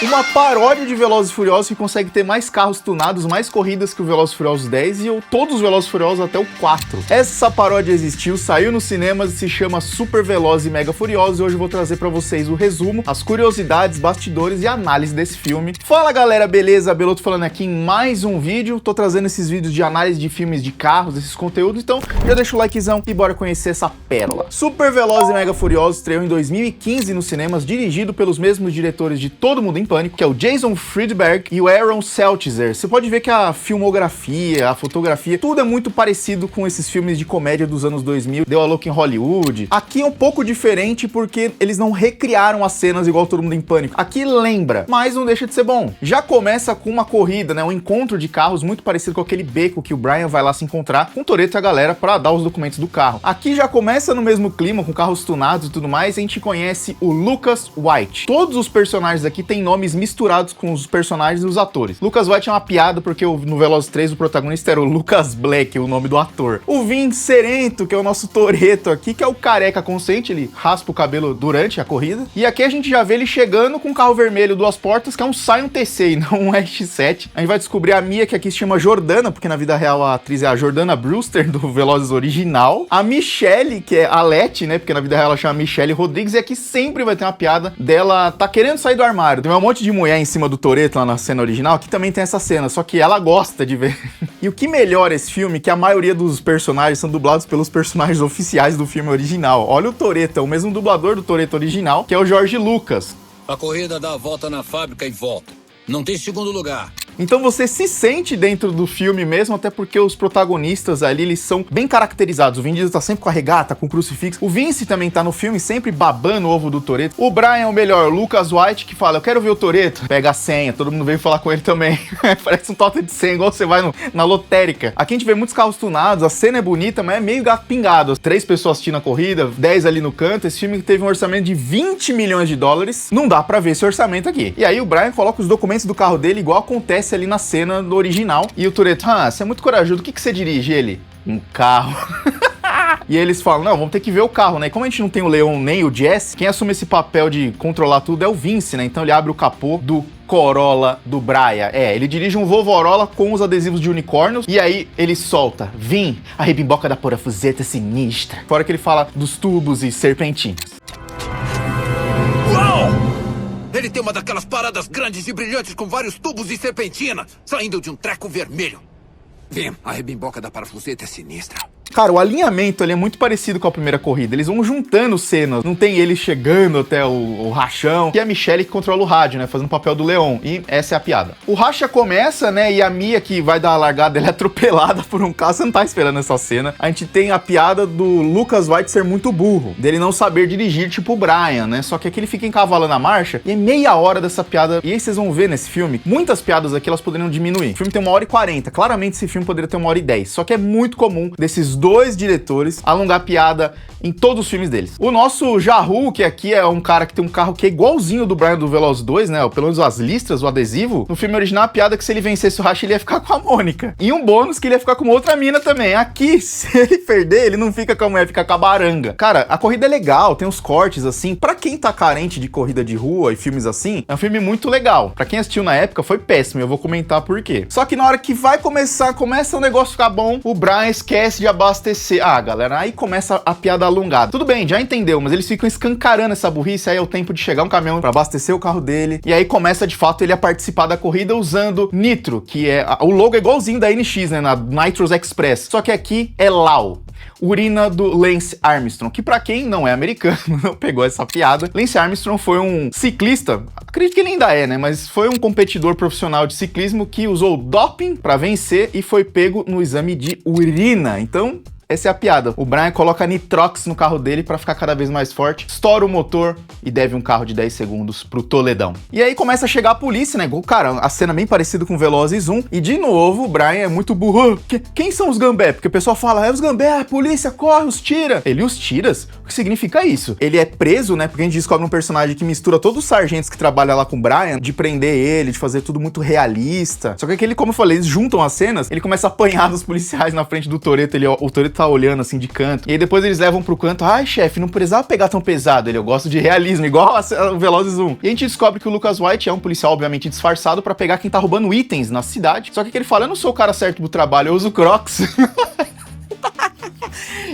Uma paródia de Velozes e Furiosos que consegue ter mais carros tunados, mais corridas que o Velozes e Furiosos 10 e todos os Velozes e Furiosos até o 4. Essa paródia existiu, saiu nos cinemas e se chama Super Velozes e Mega Furiosos, e hoje eu vou trazer pra vocês o resumo, as curiosidades, bastidores e análise desse filme. Fala galera, beleza? Beloto falando aqui em mais um vídeo. Tô trazendo esses vídeos de análise de filmes de carros, esses conteúdos, então já deixa o likezão e bora conhecer essa pérola. Super Velozes e Mega Furiosos estreou em 2015 nos cinemas, dirigido pelos mesmos diretores de Todo Mundo em Pânico, que é o Jason Friedberg e o Aaron Seltzer. Você pode ver que a filmografia, a fotografia, tudo é muito parecido com esses filmes de comédia dos anos 2000, Deu a Louca em Hollywood. Aqui é um pouco diferente porque eles não recriaram as cenas igual Todo Mundo em Pânico. Aqui lembra, mas não deixa de ser bom. Já começa com uma corrida, né, um encontro de carros muito parecido com aquele beco que o Brian vai lá se encontrar com o Toretto e a galera para dar os documentos do carro. Aqui já começa no mesmo clima, com carros tunados e tudo mais, a gente conhece o Lucas White. Todos os personagens aqui têm nomes misturados com os personagens e os atores. Lucas White é uma piada porque no Velozes 3 o protagonista era o Lucas Black, o nome do ator. O Vin Serento, que é o nosso Toretto aqui, que é o careca consciente, ele raspa o cabelo durante a corrida. E aqui a gente já vê ele chegando com um carro vermelho, duas portas, que é um Scion TC e não um RX-7. A gente vai descobrir a Mia, que aqui se chama Jordana, porque na vida real a atriz é a Jordana Brewster, do Velozes original. A Michelle, que é a Letty, né, porque na vida real ela chama Michelle Rodrigues, e aqui sempre vai ter uma piada dela tá querendo sair do armário. Tem um monte de mulher em cima do Toretto lá na cena original, aqui também tem essa cena, só que ela gosta de ver. E o que melhora esse filme é que a maioria dos personagens são dublados pelos personagens oficiais do filme original. Olha o Toretto, é o mesmo dublador do Toretto original, que é o George Lucas. A corrida dá a volta na fábrica e volta. Não tem segundo lugar. Então você se sente dentro do filme mesmo, até porque os protagonistas ali, eles são bem caracterizados. O Vin Diesel tá sempre com a regata, com o crucifixo. O Vince também tá no filme, sempre babando o ovo do Toretto. O Brian é o melhor, o Lucas White, que fala, eu quero ver o Toretto. Pega a senha, todo mundo veio falar com ele também. Parece um totem de senha, igual você vai na lotérica. Aqui a gente vê muitos carros tunados, a cena é bonita, mas é meio gato pingado. 3 pessoas assistindo a corrida, 10 ali no canto. Esse filme teve um orçamento de 20 milhões de dólares. Não dá pra ver esse orçamento aqui. E aí o Brian coloca os documentos do carro dele, igual acontece ali na cena do original. E o Toretto, você é muito corajoso, o que você dirige? Ele, um carro. E eles falam, não, vamos ter que ver o carro, né? E como a gente não tem o Leon nem o Jesse, quem assume esse papel de controlar tudo é o Vince, né? Então ele abre o capô do Corolla do Brian. Ele dirige um Volvorola com os adesivos de unicórnios, e aí ele solta, Vim, a rebimboca da parafuseta sinistra. Fora que ele fala dos tubos e serpentinas. Ele tem uma daquelas paradas grandes e brilhantes com vários tubos e serpentina saindo de um treco vermelho. Vem, a rebimboca da parafuseta é sinistra. Cara, o alinhamento ali é muito parecido com a primeira corrida. Eles vão juntando cenas. Não tem ele chegando até o rachão. E a Michelle que controla o rádio, né? Fazendo o papel do Leon. E essa é a piada. O racha começa, né? E a Mia, que vai dar a largada, ela é atropelada por um carro. Você não tá esperando essa cena. A gente tem a piada do Lucas White ser muito burro. Dele não saber dirigir, tipo o Brian, né? Só que aqui ele fica encavalando a marcha. E é meia hora dessa piada. E aí vocês vão ver nesse filme, muitas piadas aqui, elas poderiam diminuir. O filme tem 1h40. Claramente esse filme poderia ter 1h10. Só que é muito comum desses dois diretores alongar piada em todos os filmes deles. O nosso Jahu, que aqui é um cara que tem um carro que é igualzinho do Brian do Veloz 2, né? Pelo menos as listras, o adesivo. No filme original, a piada é que se ele vencesse o racha, ele ia ficar com a Mônica. E um bônus que ele ia ficar com uma outra mina também. Aqui, se ele perder, ele não fica com a mulher, fica com a baranga. Cara, a corrida é legal, tem uns cortes assim. Pra quem tá carente de corrida de rua e filmes assim, é um filme muito legal. Pra quem assistiu na época, foi péssimo. Eu vou comentar por quê. Só que na hora que vai começa o negócio ficar bom, o Brian esquece de abastecer. Galera, aí começa a piada alongada. Tudo bem, já entendeu, mas eles ficam escancarando essa burrice, aí é o tempo de chegar um caminhão pra abastecer o carro dele, e aí começa de fato ele a participar da corrida usando Nitro, que é o logo é igualzinho da NX, né, na Nitros Express, só que aqui é Lau. Urina do Lance Armstrong, que pra quem não é americano, não pegou essa piada, Lance Armstrong foi um ciclista, acredito que ele ainda é, né, mas foi um competidor profissional de ciclismo que usou doping pra vencer e foi pego no exame de urina. Então, essa é a piada. O Brian coloca nitrox no carro dele pra ficar cada vez mais forte, estoura o motor e deve um carro de 10 segundos pro Toledão. E aí começa a chegar a polícia, né? Cara, a cena é bem parecida com Velozes 1. E de novo, o Brian é muito burro. Quem são os gambé? Porque o pessoal fala, é os gambé, a polícia, corre, os tira. Ele os tiras? O que significa isso? Ele é preso, né? Porque a gente descobre um personagem que mistura todos os sargentos que trabalham lá com o Brian, de prender ele, de fazer tudo muito realista. Só que aquele, como eu falei, eles juntam as cenas, ele começa a apanhar dos policiais na frente do Toretto. O Toretto tá olhando assim de canto. E aí depois eles levam pro canto. Ai, chefe, não precisava pegar tão pesado. Ele, eu gosto de realismo, igual o Velozes 1. E a gente descobre que o Lucas White é um policial, obviamente, disfarçado pra pegar quem tá roubando itens na cidade. Só que ele fala, eu não sou o cara certo pro trabalho, eu uso Crocs.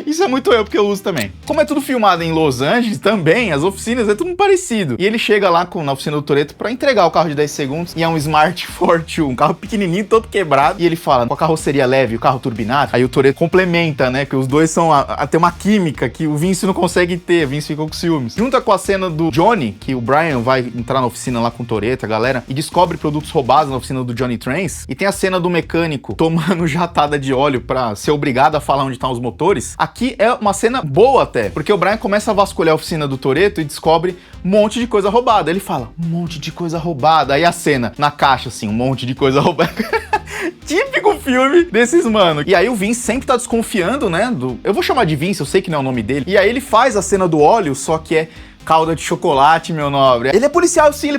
Isso é muito eu, porque eu uso também. Como é tudo filmado em Los Angeles, também, as oficinas é tudo parecido. E ele chega lá na oficina do Toretto pra entregar o carro de 10 segundos, e é um Smart Fortune, um carro pequenininho, todo quebrado. E ele fala, com a carroceria leve e o carro turbinado, aí o Toretto complementa, né, que os dois são tem uma química que o Vince não consegue ter, o Vince ficou com ciúmes. Junta com a cena do Johnny, que o Brian vai entrar na oficina lá com o Toretto, a galera, e descobre produtos roubados na oficina do Johnny Trans, e tem a cena do mecânico tomando jatada de óleo pra ser obrigado a falar onde estão os motores. Aqui é uma cena boa até, porque o Brian começa a vasculhar a oficina do Toretto e descobre um monte de coisa roubada. Ele fala, um monte de coisa roubada. Aí a cena, na caixa assim, um monte de coisa roubada. Típico filme desses, mano. E aí o Vince sempre tá desconfiando, né, eu vou chamar de Vince, eu sei que não é o nome dele. E aí ele faz a cena do óleo, só que é calda de chocolate, meu nobre. Ele é policial sim,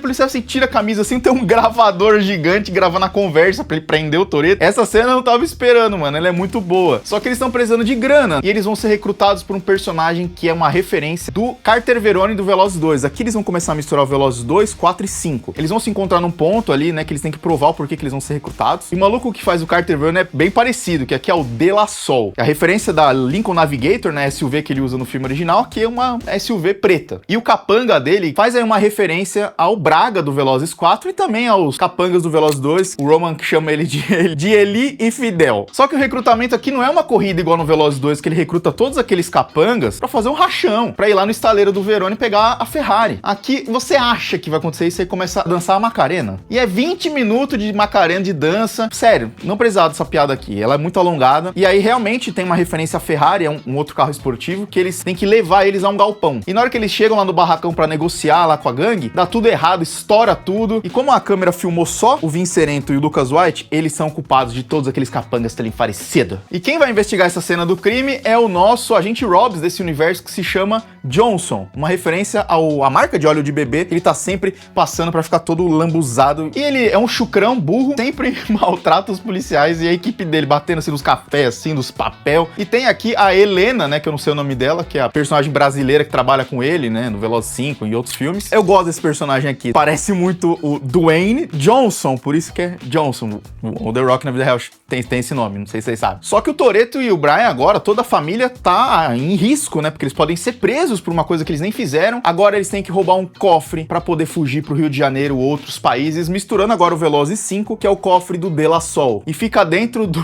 tira a camisa assim, tem um gravador gigante gravando a conversa pra ele prender o Toretto. Essa cena eu não tava esperando, mano, ela é muito boa. Só que eles estão precisando de grana, e eles vão ser recrutados por um personagem que é uma referência do Carter Verone do Velozes 2. Aqui eles vão começar a misturar o Velozes 2, 4 e 5. Eles vão se encontrar num ponto ali, né, que eles têm que provar o porquê que eles vão ser recrutados. E o maluco que faz o Carter Verone é bem parecido, que aqui é o De La Soul. A referência da Lincoln Navigator, né, SUV que ele usa no filme original, aqui é uma SUV preta. E o capanga dele faz aí uma referência ao Braga do Velozes 4 e também aos capangas do Velozes 2. O Roman chama ele de Eli e Fidel. Só que o recrutamento aqui não é uma corrida igual no Velozes 2, que ele recruta todos aqueles capangas pra fazer um rachão, pra ir lá no estaleiro do Verone e pegar a Ferrari. Aqui você acha que vai acontecer isso e começa a dançar a Macarena. E é 20 minutos de Macarena, de dança. Sério, não precisava dessa piada aqui. Ela é muito alongada. E aí realmente tem uma referência à Ferrari, é um outro carro esportivo, que eles têm que levar eles a um galpão. E na hora que eles chegam lá no barracão pra negociar lá com a gangue, dá tudo errado, estoura tudo. E como a câmera filmou só o Vincerento e o Lucas White, eles são culpados de todos aqueles capangas terem falecido. E quem vai investigar essa cena do crime é o nosso agente Robbs desse universo, que se chama Johnson, uma referência à marca de óleo de bebê. Ele tá sempre passando pra ficar todo lambuzado. E ele é um chucrão burro, sempre maltrata os policiais e a equipe dele batendo assim nos cafés, assim, nos papel. E tem aqui a Helena, né, que eu não sei o nome dela, que é a personagem brasileira que trabalha com ele, né, no Velozes 5 e outros filmes. Eu gosto desse personagem aqui. Parece muito o Dwayne Johnson, por isso que é Johnson. O The Rock na vida real tem esse nome, não sei se vocês sabem. Só que o Toretto e o Brian agora, toda a família tá em risco, né? Porque eles podem ser presos por uma coisa que eles nem fizeram. Agora eles têm que roubar um cofre pra poder fugir pro Rio de Janeiro ou outros países, misturando agora o Velozes 5, que é o cofre do De La Soul. E fica dentro do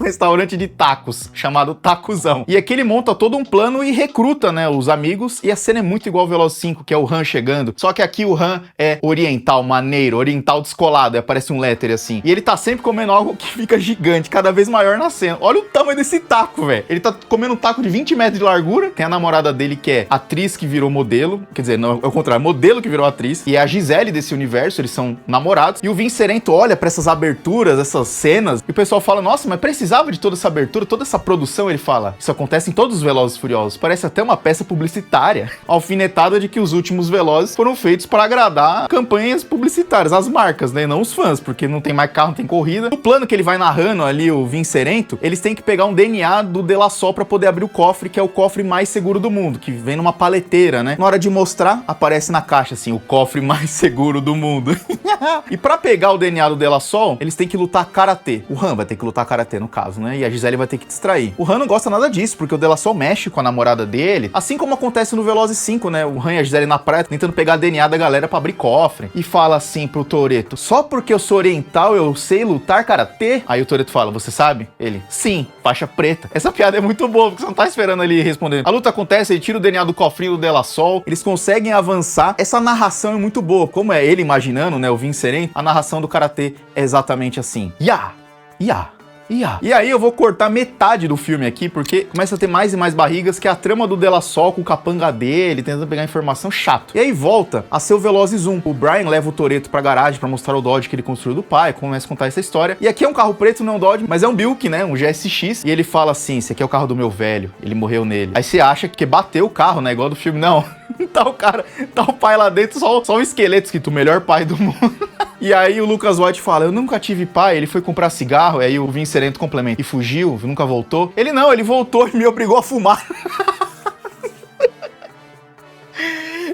restaurante de tacos, chamado Tacuzão. E aqui ele monta todo um plano e recruta, né, os amigos. E a cena é muito igual ao Velozes 5, que é o Han chegando. Só que aqui o Han é oriental, maneiro, oriental descolado. Aparece um letter assim. E ele tá sempre comendo algo que fica gigante, cada vez maior na cena. Olha o tamanho desse taco, velho. Ele tá comendo um taco de 20 metros de largura. Tem a namorada dele que é atriz que virou modelo. Quer dizer, não, é o contrário, modelo que virou atriz. E é a Gisele desse universo, eles são namorados. E o Vincerento olha pra essas aberturas, essas cenas, e o pessoal fala, nossa, mas precisava de toda essa abertura, toda essa produção. Ele fala, isso acontece em todos os Velozes e Furiosos. Parece até uma peça publicitária. Alfinetada de que os últimos Velozes foram feitos para agradar campanhas publicitárias, as marcas, né, não os fãs, porque não tem mais carro, não tem corrida. O plano que ele vai narrando ali, o Vincerento, eles têm que pegar um DNA do De La Soul para poder abrir o cofre, que é o cofre mais seguro do mundo, que vem numa paleteira, né? Na hora de mostrar, aparece na caixa, assim, o cofre mais seguro do mundo. E para pegar o DNA do De La Soul, eles têm que lutar karatê. O Han vai ter que lutar karatê, no caso, né? E a Gisele vai ter que distrair. O Han não gosta nada disso, porque o De La Soul mexe com a namorada dele, assim como acontece no Velozes 5, né? O Han e a Gisele na praia tentando pegar DNA da galera pra abrir cofre. E fala assim pro Toretto, só porque eu sou oriental eu sei lutar karatê? Aí o Toretto fala, você sabe? Ele, sim, faixa preta. Essa piada é muito boa, porque você não tá esperando ele responder. A luta acontece, ele tira o DNA do cofrinho do De La Soul, eles conseguem avançar. Essa narração é muito boa, como é ele imaginando, né, o Vincerento, a narração do karatê é exatamente assim. Ya, ya. E aí eu vou cortar metade do filme aqui, porque começa a ter mais e mais barrigas, que é a trama do De La Soul com o capanga dele, tentando pegar informação, chato. E aí volta a ser o Velozes 1. O Brian leva o Toretto pra garagem pra mostrar o Dodge que ele construiu do pai, começa a contar essa história. E aqui é um carro preto, não é um Dodge, mas é um Buick, né, um GSX. E ele fala assim, esse aqui é o carro do meu velho, ele morreu nele. Aí você acha que bateu o carro, né, igual do filme. Não, tá o cara, tá o pai lá dentro, só um esqueleto escrito, o melhor pai do mundo. E aí o Lucas White fala, eu nunca tive pai, ele foi comprar cigarro, aí o Vin Serento complementa, e fugiu, nunca voltou. Ele não, ele voltou e me obrigou a fumar.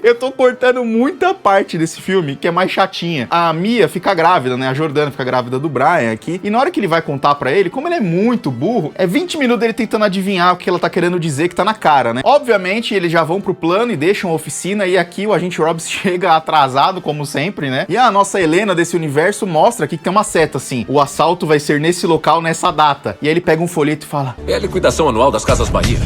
Eu tô cortando muita parte desse filme que é mais chatinha. A Mia fica grávida, né? A Jordana fica grávida do Brian aqui. E na hora que ele vai contar pra ele, como ele é muito burro, é 20 minutos dele tentando adivinhar o que ela tá querendo dizer que tá na cara, né? Obviamente, eles já vão pro plano e deixam a oficina. E aqui o agente Robbs chega atrasado, como sempre, né? E a nossa Helena desse universo mostra aqui que tem uma seta, assim. O assalto vai ser nesse local, nessa data. E aí ele pega um folheto e fala... É a liquidação anual das Casas Bahia.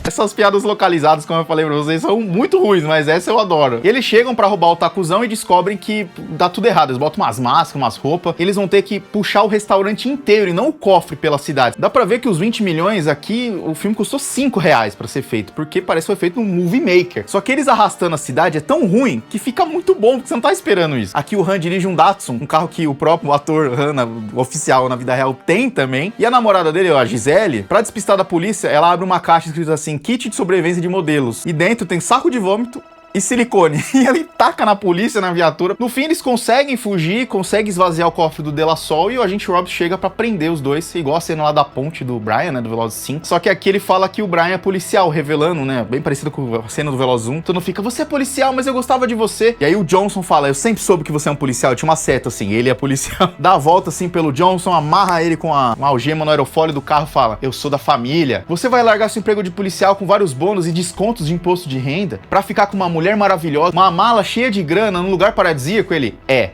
Essas piadas localizadas, como eu falei pra vocês, são muito ruins, mas essa eu adoro. E eles chegam pra roubar o tacuzão e descobrem que dá tudo errado. Eles botam umas máscaras, umas roupas. Eles vão ter que puxar o restaurante inteiro e não o cofre pela cidade. Dá pra ver que os 20 milhões aqui, o filme custou 5 reais pra ser feito, porque parece que foi feito num movie maker. Só que eles arrastando a cidade é tão ruim que fica muito bom, porque você não tá esperando isso. Aqui o Han dirige um Datsun, um carro que o próprio ator Han, oficial na vida real, tem também. E a namorada dele, a Gisele, pra despistar da polícia, ela abre uma caixa escrita assim, kit de sobrevivência de modelos. E dentro tem saco de vômito e silicone. E ele taca na polícia, na viatura. No fim, eles conseguem fugir, conseguem esvaziar o cofre do De La Soul e o agente Robbs chega pra prender os dois, igual a cena lá da ponte do Brian, né, do Velozes 5. Só que aqui ele fala que o Brian é policial, revelando, né, bem parecido com a cena do Velozes 1. Então não fica, você é policial, mas eu gostava de você. E aí o Johnson fala, eu sempre soube que você é um policial. Tinha uma seta, assim, ele é policial. Dá a volta, assim, pelo Johnson, amarra ele com uma algema no aerofólio do carro, fala, eu sou da família. Você vai largar seu emprego de policial com vários bônus e descontos de imposto de renda pra ficar com uma mulher maravilhosa, uma mala cheia de grana num lugar paradisíaco? Ele é.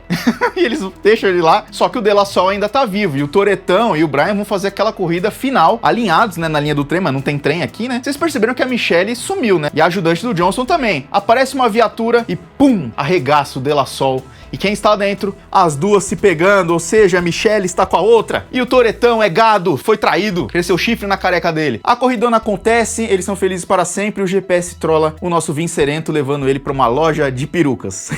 E eles deixam ele lá, só que o De La Soul ainda tá vivo, e o Toretão e o Brian vão fazer aquela corrida final, alinhados, né, na linha do trem, mas não tem trem aqui, né? Vocês perceberam que a Michelle sumiu, né? E a ajudante do Johnson também. Aparece uma viatura e pum, arregaça o De La Soul. E quem está dentro? As duas se pegando, ou seja, a Michelle está com a outra. E o Toretão é gado, foi traído, cresceu chifre na careca dele. A corridona acontece, eles são felizes para sempre, o GPS trola o nosso Vin Serento, levando ele para uma loja de perucas.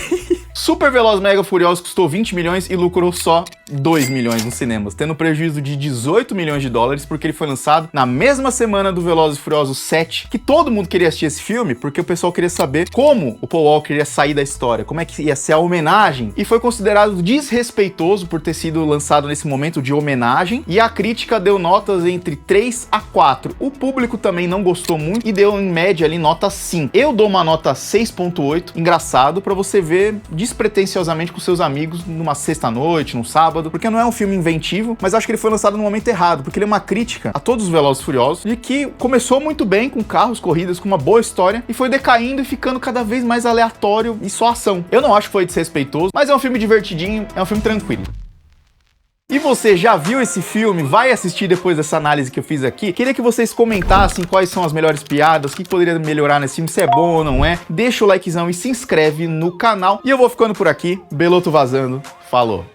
Super Veloz Mega Furioso custou 20 milhões e lucrou só 2 milhões nos cinemas, tendo prejuízo de 18 milhões de dólares, porque ele foi lançado na mesma semana do Velozes e Furiosos 7, que todo mundo queria assistir esse filme, porque o pessoal queria saber como o Paul Walker ia sair da história, como é que ia ser a homenagem, e foi considerado desrespeitoso por ter sido lançado nesse momento de homenagem, e a crítica deu notas entre 3 a 4. O público também não gostou muito e deu em média ali nota 5. Eu dou uma nota 6.8, engraçado, pra você ver despretensiosamente com seus amigos numa sexta-noite, num sábado, porque não é um filme inventivo, mas acho que ele foi lançado no momento errado, porque ele é uma crítica a todos os Velozes e Furiosos, e que começou muito bem com carros, corridas, com uma boa história, e foi decaindo e ficando cada vez mais aleatório e só ação. Eu não acho que foi desrespeitoso, mas é um filme divertidinho, é um filme tranquilo. E você já viu esse filme? Vai assistir depois dessa análise que eu fiz aqui? Queria que vocês comentassem quais são as melhores piadas, o que poderia melhorar nesse filme, se é bom ou não é. Deixa o likezão e se inscreve no canal. E eu vou ficando por aqui. Beloto vazando. Falou!